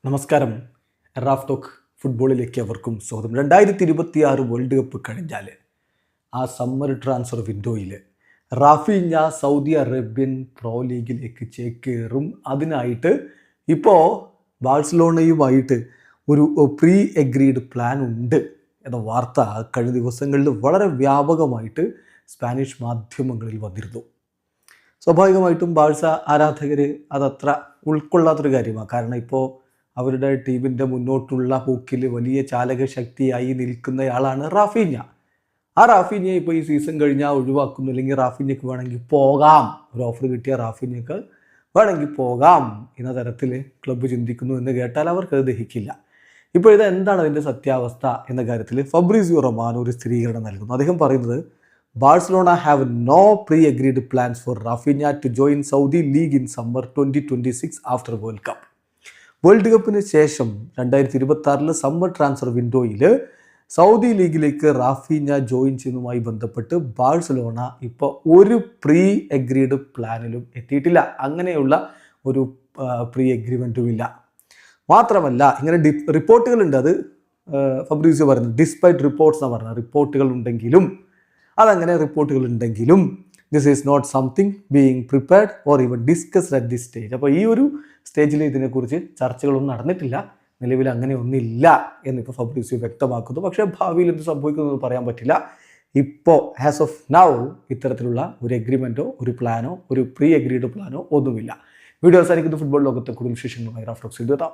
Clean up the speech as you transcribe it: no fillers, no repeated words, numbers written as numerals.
നമസ്കാരം. Raf talk ഫുട്ബോളിലേക്ക് അവർക്കും സ്വാഗതം. 2026 വേൾഡ് കപ്പ് കഴിഞ്ഞാൽ ആ സമ്മർ ട്രാൻസ്ഫർ വിൻഡോയിൽ റാഫീഞ്ഞ സൗദി അറേബ്യൻ പ്രോ ലീഗിലേക്ക് ചേക്കേറും. അതിനായിട്ട് ഇപ്പോൾ ബാഴ്സലോണയുമായിട്ട് ഒരു പ്രീ എഗ്രീഡ് പ്ലാൻ ഉണ്ട് എന്ന വാർത്ത കഴിഞ്ഞ ദിവസങ്ങളിൽ വളരെ വ്യാപകമായിട്ട് സ്പാനിഷ് മാധ്യമങ്ങളിൽ വന്നിരുന്നു. സ്വാഭാവികമായിട്ടും ബാഴ്സ ആരാധകർ അതത്ര ഉൾക്കൊള്ളാത്തൊരു കാര്യമാണ്. കാരണം ഇപ്പോൾ അവരുടെ ടീമിൻ്റെ മുന്നോട്ടുള്ള പോക്കിൽ വലിയ ചാലകശക്തിയായി നിൽക്കുന്നയാളാണ് റാഫീഞ്ഞ. ആ റാഫീഞ്ഞയെ ഇപ്പോൾ ഈ സീസൺ കഴിഞ്ഞാൽ ഒഴിവാക്കുന്നു, അല്ലെങ്കിൽ റാഫീഞ്ഞയ്ക്ക് വേണമെങ്കിൽ പോകാം, ഒരു ഓഫർ കിട്ടിയ റാഫീഞ്ഞയ്ക്ക് വേണമെങ്കിൽ പോകാം എന്ന തരത്തിൽ ക്ലബ്ബ് ചിന്തിക്കുന്നു എന്ന് കേട്ടാൽ അവർക്കത് ദഹിക്കില്ല. ഇപ്പോൾ ഇത് എന്താണ് അതിൻ്റെ സത്യാവസ്ഥ എന്ന കാര്യത്തിൽ ഫബ്രീസിയോ റൊമാനോ ഒരു സ്ഥിരീകരണം നൽകുന്നു. അദ്ദേഹം പറയുന്നത്, Barcelona have no pre agreed plans for Raphinha to join Saudi league in summer 2026 after world cup. World കപ്പിന് ശേഷം 2026 സമ്മർ ട്രാൻസ്ഫർ വിൻഡോയിൽ സൗദി ലീഗിലേക്ക് റാഫീഞ്ഞ ജോയിൻ ചെയ്യുന്നതുമായി ബന്ധപ്പെട്ട് ബാഴ്സലോണ ഇപ്പോൾ ഒരു പ്രീ അഗ്രീഡ് പ്ലാനിലും എത്തിയിട്ടില്ല. അങ്ങനെയുള്ള ഒരു പ്രീ അഗ്രിമെൻറ്റും ഇല്ല. മാത്രമല്ല, ഇങ്ങനെ റിപ്പോർട്ടുകളുണ്ട്. അത് ഫബ്രീസിയോ പറയുന്നത് ഡിസ്പൈറ്റ് റിപ്പോർട്ട്സ് എന്നാണ് പറഞ്ഞത്. റിപ്പോർട്ടുകൾ ഉണ്ടെങ്കിലും this is not something being prepared or even discussed at this stage. അപ്പോൾ ഈ ഒരു സ്റ്റേജിൽ ഇതിനെക്കുറിച്ച് ചർച്ചകളൊന്നും നടന്നിട്ടില്ല, നിലവിൽ അങ്ങനെ ഒന്നില്ല എന്നിപ്പോൾ ഫബ്രീസിയോ വ്യക്തമാക്കുന്നു. പക്ഷേ ഭാവിയിൽ എന്ത് സംഭവിക്കുന്നതെന്ന് പറയാൻ പറ്റില്ല. ഇപ്പോൾ ആസ് ഓഫ് നൗ ഇത്തരത്തിലുള്ള ഒരു എഗ്രിമെൻറ്റോ ഒരു പ്ലാനോ ഒരു പ്രീ അഗ്രീഡ് പ്ലാനോ ഒന്നുമില്ല. വീഡിയോ അവസാനിക്കുന്ന ഫുട്ബോൾ ലോകത്തെ കൂടുതൽ വിശേഷങ്ങളുമായി റാഫ് ടോക്സിൽ എത്താം.